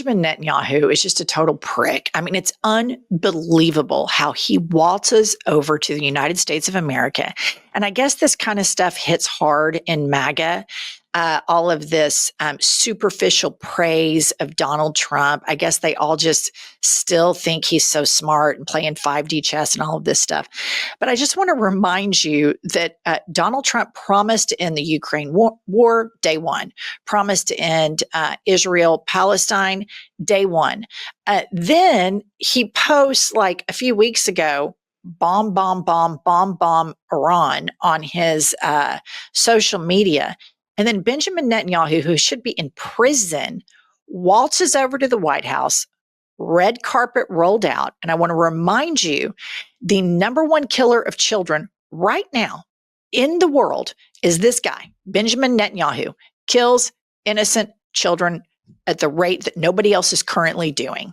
Benjamin Netanyahu is just a total prick. I mean, it's unbelievable how he waltzes over to the United States of America. And I guess this kind of stuff hits hard in MAGA. All of this superficial praise of Donald Trump. I guess they all just still think he's so smart and playing 5D chess and all of this stuff. But I just want to remind you that Donald Trump promised to end the Ukraine war day one, promised to end Israel-Palestine day one. Then he posts like a few weeks ago, bomb Iran on his social media. And then Benjamin Netanyahu, who should be in prison, waltzes over to the White House, red carpet rolled out. And I want to remind you, the number one killer of children right now in the world is this guy, Benjamin Netanyahu, kills innocent children at the rate that nobody else is currently doing.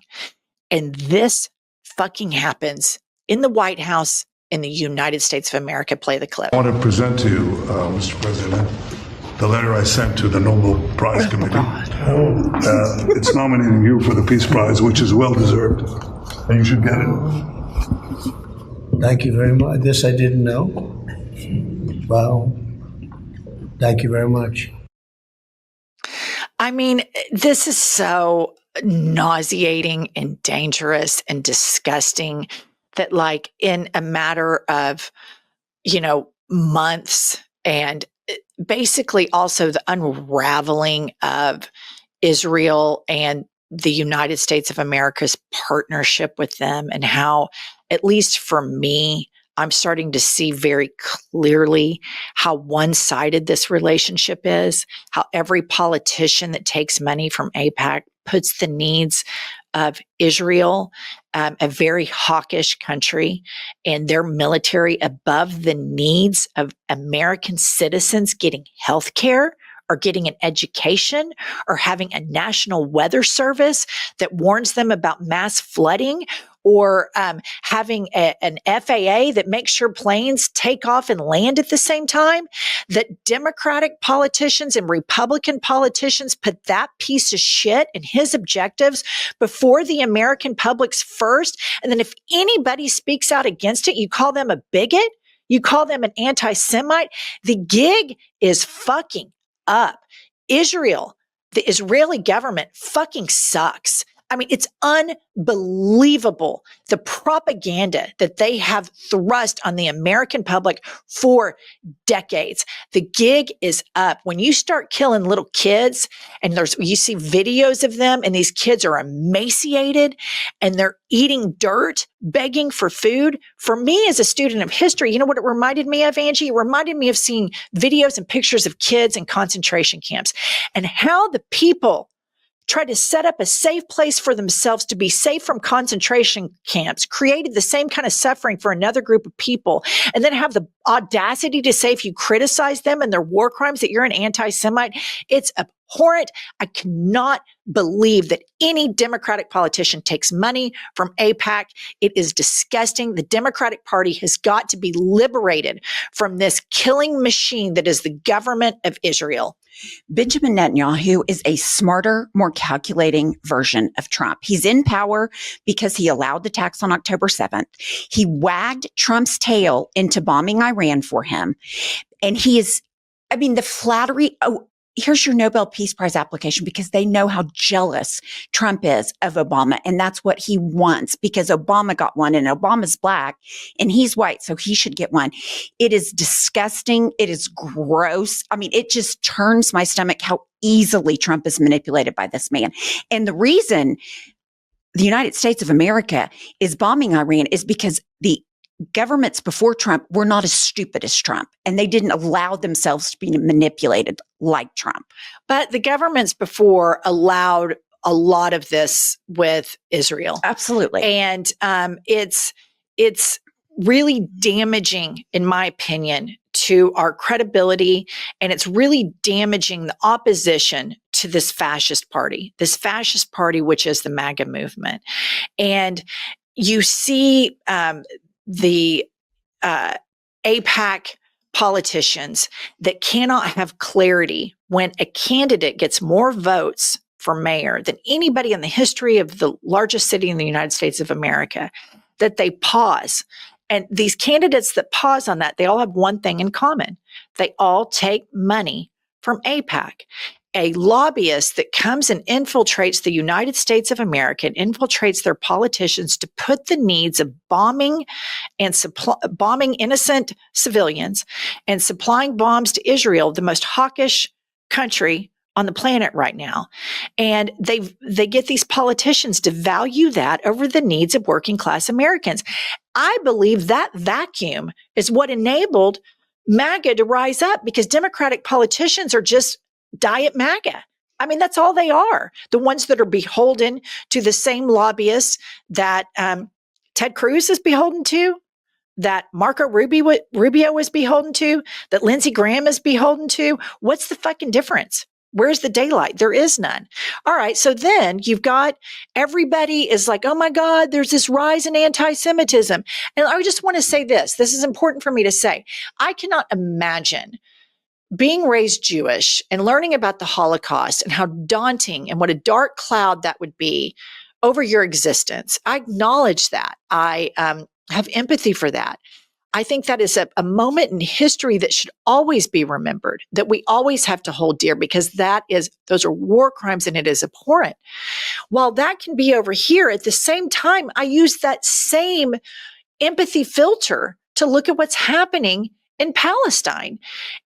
And this fucking happens in the White House in the United States of America. Play the clip. I want to present to you, Mr. President, the letter I sent to the Nobel Prize Committee. It's nominating you for the Peace Prize, which is well-deserved, and you should get it. Thank you very much. This I didn't know. Wow. Thank you very much. I mean, this is so nauseating and dangerous and disgusting that, like, in a matter of, months, and basically also the unraveling of Israel and the United States of America's partnership with them, and how, at least for me, I'm starting to see very clearly how one-sided this relationship is, how every politician that takes money from AIPAC puts the needs of Israel, a very hawkish country, and their military above the needs of American citizens getting health care or getting an education or having a national weather service that warns them about mass flooding, or having an FAA that makes sure planes take off and land at the same time. That Democratic politicians and Republican politicians put that piece of shit and his objectives before the American public's first. And then if anybody speaks out against it, you call them a bigot, you call them an anti-Semite. The gig is fucking up. Israel, the Israeli government fucking sucks. I mean, it's unbelievable, the propaganda that they have thrust on the American public for decades. The gig is up. When you start killing little kids, and you see videos of them, and these kids are emaciated and they're eating dirt, begging for food. For me, as a student of history, you know what it reminded me of, Angie? It reminded me of seeing videos and pictures of kids in concentration camps, and how the people tried to set up a safe place for themselves to be safe from concentration camps, created the same kind of suffering for another group of people, and then have the audacity to say, if you criticize them and their war crimes, that you're an anti-Semite. It's abhorrent. I cannot believe that any Democratic politician takes money from AIPAC. It is disgusting. The Democratic Party has got to be liberated from this killing machine that is the government of Israel. Benjamin Netanyahu is a smarter, more calculating version of Trump. He's in power because he allowed the attacks on October 7th. He wagged Trump's tail into bombing Iran for him. And the flattery. Oh, here's your Nobel Peace Prize application, because they know how jealous Trump is of Obama. And that's what he wants, because Obama got one, and Obama's black and he's white, so he should get one. It is disgusting. It is gross. I mean, it just turns my stomach how easily Trump is manipulated by this man. And the reason the United States of America is bombing Iran is because the governments before Trump were not as stupid as Trump, and they didn't allow themselves to be manipulated like Trump. But the governments before allowed a lot of this with Israel. Absolutely. And it's really damaging, in my opinion, to our credibility, and it's really damaging the opposition to this fascist party, which is the MAGA movement. And you see the AIPAC politicians that cannot have clarity when a candidate gets more votes for mayor than anybody in the history of the largest city in the United States of America, that they pause. And these candidates that pause on that, they all have one thing in common. They all take money from AIPAC, a lobbyist that comes and infiltrates the United States of America and infiltrates their politicians to put the needs of bombing innocent civilians and supplying bombs to Israel, the most hawkish country on the planet right now. And they get these politicians to value that over the needs of working class Americans. I believe that vacuum is what enabled MAGA to rise up, because Democratic politicians are just diet MAGA. I mean, that's all they are. The ones that are beholden to the same lobbyists that Ted Cruz is beholden to, that Marco Rubio is beholden to, that Lindsey Graham is beholden to. What's the fucking difference? Where's the daylight? There is none. All right. So then you've got everybody is like, oh my God, there's this rise in anti-Semitism. And I just want to say this. This is important for me to say. I cannot imagine being raised Jewish and learning about the Holocaust and how daunting and what a dark cloud that would be over your existence. I acknowledge that. I have empathy for that. I think that is a moment in history that should always be remembered, that we always have to hold dear, because those are war crimes and it is abhorrent. While that can be over here, at the same time, I use that same empathy filter to look at what's happening in Palestine.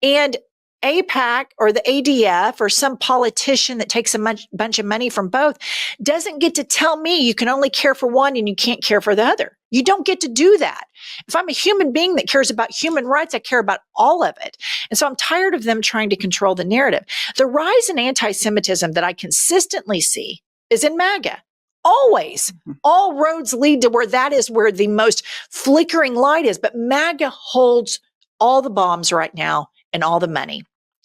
And AIPAC or the ADF or some politician that takes a bunch of money from both doesn't get to tell me you can only care for one and you can't care for the other. You don't get to do that. If I'm a human being that cares about human rights, I care about all of it. And so I'm tired of them trying to control the narrative. The rise in anti-Semitism that I consistently see is in MAGA. Always. All roads lead to where that is where the most flickering light is. But MAGA holds all the bombs right now and all the money.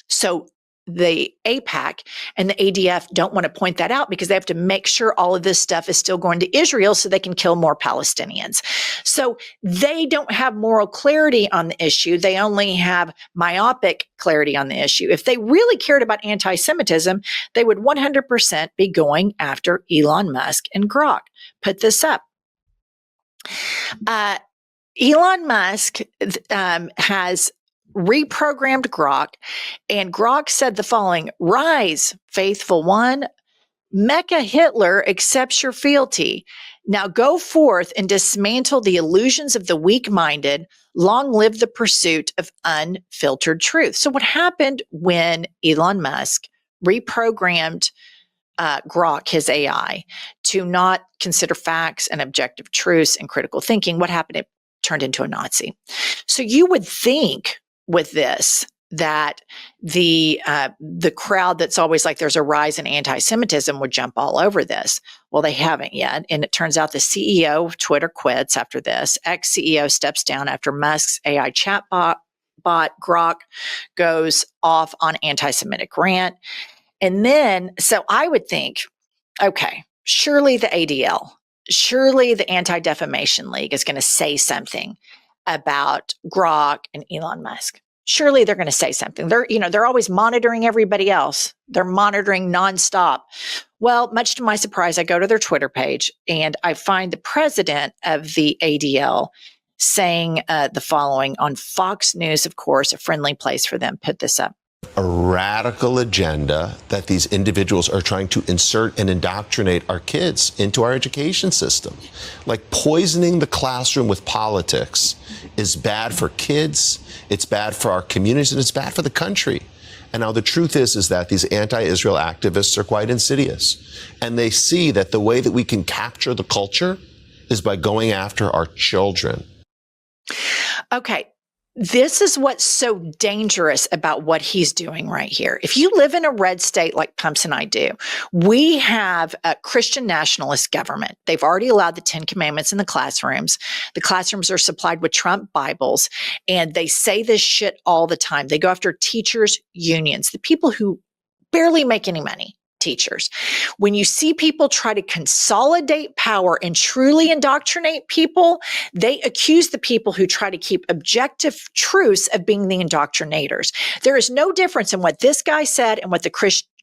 So the AIPAC and the ADF don't want to point that out, because they have to make sure all of this stuff is still going to Israel so they can kill more Palestinians. So they don't have moral clarity on the issue. They only have myopic clarity on the issue. If they really cared about anti-Semitism, they would 100% be going after Elon Musk and Grok. Put this up. Elon Musk has reprogrammed Grok, and Grok said the following: "Rise, faithful one, Mecha Hitler accepts your fealty. Now go forth and dismantle the illusions of the weak-minded. Long live the pursuit of unfiltered truth." So what happened when Elon Musk reprogrammed Grok, his AI, to not consider facts and objective truths and critical thinking? What happened? It turned into a Nazi. So you would think with this that the crowd that's always like there's a rise in anti-Semitism would jump all over this. Well, they haven't yet. And it turns out the CEO of Twitter quits after this. Ex-CEO steps down after Musk's AI chatbot Grok goes off on anti-Semitic rant. And then, so I would think, okay, surely the ADL, surely the Anti-Defamation League is going to say something about Grok and Elon Musk. Surely they're going to say something. They're always monitoring everybody else. They're monitoring nonstop. Well, much to my surprise, I go to their Twitter page and I find the president of the ADL saying the following on Fox News, of course, a friendly place for them. Put this up. A radical agenda that these individuals are trying to insert and indoctrinate our kids into our education system. Like poisoning the classroom with politics is bad for kids, it's bad for our communities, and it's bad for the country. And now the truth is that these anti-Israel activists are quite insidious. And they see that the way that we can capture the culture is by going after our children. Okay. This is what's so dangerous about what he's doing right here. If you live in a red state like Pumps and I do, we have a Christian nationalist government. They've already allowed the 10 Commandments in the classrooms. The classrooms are supplied with Trump Bibles, and they say this shit all the time. They go after teachers' unions, the people who barely make any money. Teachers. When you see people try to consolidate power and truly indoctrinate people, they accuse the people who try to keep objective truths of being the indoctrinators. There is no difference in what this guy said and what the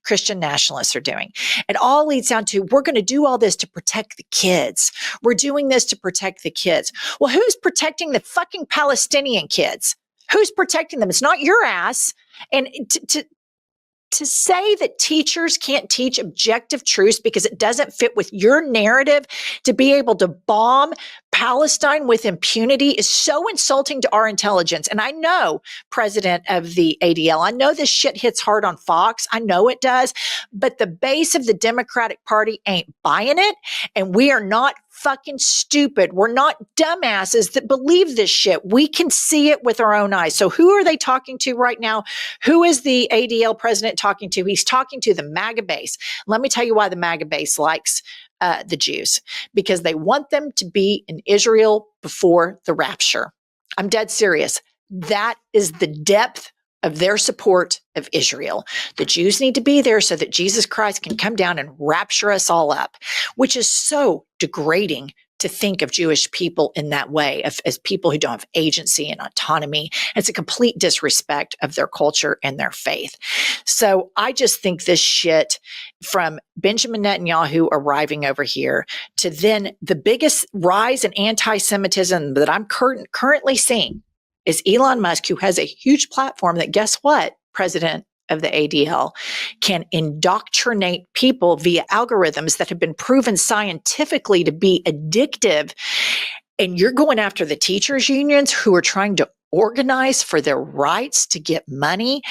Christian nationalists are doing. It all leads down to, we're going to do all this to protect the kids. We're doing this to protect the kids. Well, who's protecting the fucking Palestinian kids? Who's protecting them? It's not your ass. And to say that teachers can't teach objective truths because it doesn't fit with your narrative to be able to bomb Palestine with impunity is so insulting to our intelligence. And I know, President of the ADL, I know this shit hits hard on Fox. I know it does. But the base of the Democratic Party ain't buying it. And we are not fucking stupid. We're not dumbasses that believe this shit. We can see it with our own eyes. So who are they talking to right now? Who is the ADL president talking to? He's talking to the MAGA base. Let me tell you why the MAGA base likes the Jews, because they want them to be in Israel before the rapture. I'm dead serious. That is the depth of their support of Israel. The Jews need to be there so that Jesus Christ can come down and rapture us all up, which is so degrading to think of Jewish people in that way, as people who don't have agency and autonomy. It's a complete disrespect of their culture and their faith. So I just think this shit, from Benjamin Netanyahu arriving over here to then the biggest rise in anti-Semitism that I'm currently seeing is Elon Musk, who has a huge platform that, guess what, President of the ADL, can indoctrinate people via algorithms that have been proven scientifically to be addictive. And you're going after the teachers' unions who are trying to organize for their rights to get money.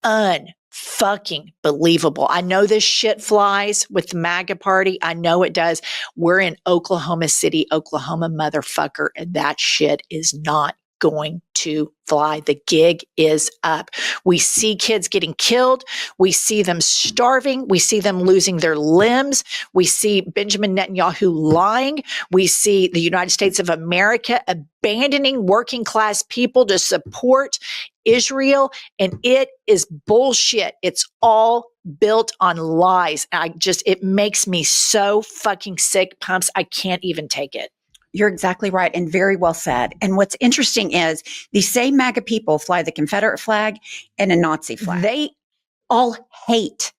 Unfucking believable. I know this shit flies with the MAGA party. I know it does. We're in Oklahoma City, Oklahoma, motherfucker, and that shit is not going to fly. The gig is up. We see kids getting killed. We see them starving. We see them losing their limbs. We see Benjamin Netanyahu lying. We see the United States of America abandoning working class people to support Israel. And it is bullshit. It's all built on lies. It makes me so fucking sick, Pumps. I can't even take it. You're exactly right, and very well said. And what's interesting is these same MAGA people fly the Confederate flag and a Nazi flag. They all hate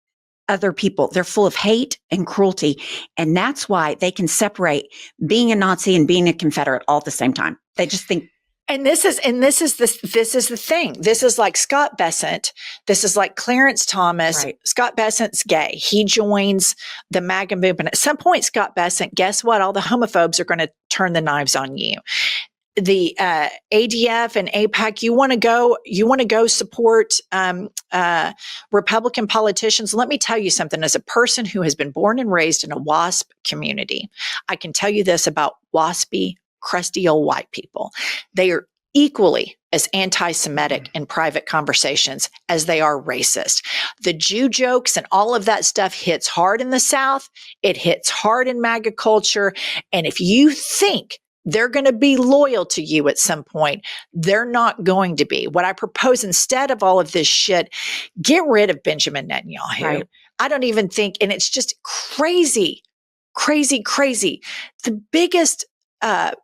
other people. They're full of hate and cruelty. And that's why they can separate being a Nazi and being a Confederate all at the same time. They just think. And this is the thing. This is like Scott Bessent. This is like Clarence Thomas. Right. Scott Bessent's gay. He joins the MAGA movement. At some point, Scott Bessent, guess what? All the homophobes are going to turn the knives on you. The ADF and AIPAC, you want to go support Republican politicians. Let me tell you something. As a person who has been born and raised in a WASP community, I can tell you this about WASPy, crusty old white people. They are equally as anti-Semitic in private conversations as they are racist. The Jew jokes and all of that stuff hits hard in the South. It hits hard in MAGA culture. And if you think they're going to be loyal to you at some point, they're not going to be. What I propose instead of all of this shit, get rid of Benjamin Netanyahu. Right. I don't even think, and it's just crazy. The biggest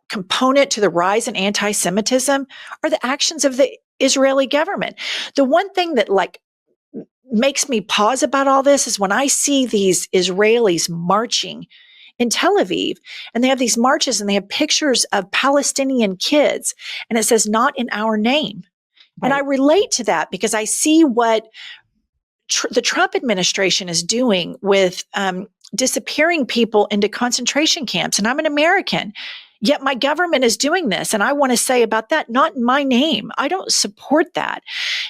component to the rise in anti-Semitism are the actions of the Israeli government. The one thing that makes me pause about all this is when I see these Israelis marching in Tel Aviv, and they have these marches and they have pictures of Palestinian kids, and it says "not in our name." Right. And I relate to that because I see what the Trump administration is doing with disappearing people into concentration camps. And I'm an American, yet my government is doing this. And I want to say about that, not in my name. I don't support that.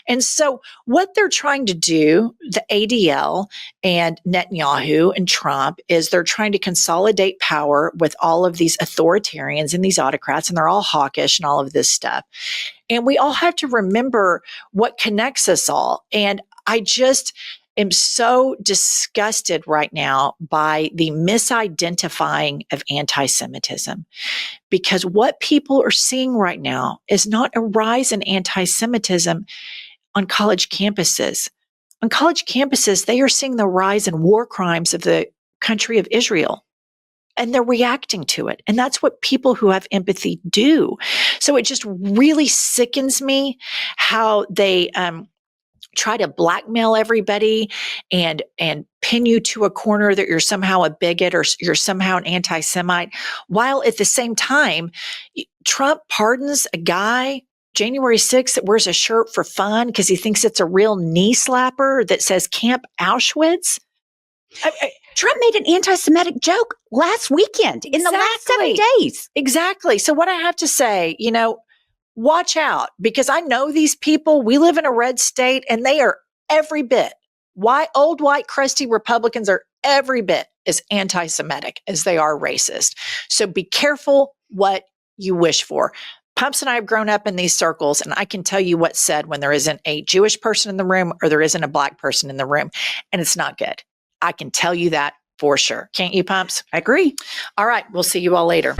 And so what they're trying to do, the ADL and Netanyahu and Trump, is they're trying to consolidate power with all of these authoritarians and these autocrats, and they're all hawkish and all of this stuff. And we all have to remember what connects us all. And I just am so disgusted right now by the misidentifying of anti-Semitism, because what people are seeing right now is not a rise in anti-Semitism on college campuses. On college campuses, they are seeing the rise in war crimes of the country of Israel, and they're reacting to it. And that's what people who have empathy do. So it just really sickens me how they try to blackmail everybody and pin you to a corner that you're somehow a bigot or you're somehow an anti-Semite, while at the same time, Trump pardons a guy January 6th that wears a shirt for fun because he thinks it's a real knee slapper that says Camp Auschwitz. Trump made an anti-Semitic joke last weekend in the last 7 days. Exactly. So what I have to say, watch out, because I know these people. We live in a red state and they are every bit. Old white crusty Republicans are every bit as anti-Semitic as they are racist. So be careful what you wish for. Pumps and I have grown up in these circles, and I can tell you what's said when there isn't a Jewish person in the room or there isn't a Black person in the room, and it's not good. I can tell you that for sure. Can't you, Pumps? I agree. All right. We'll see you all later.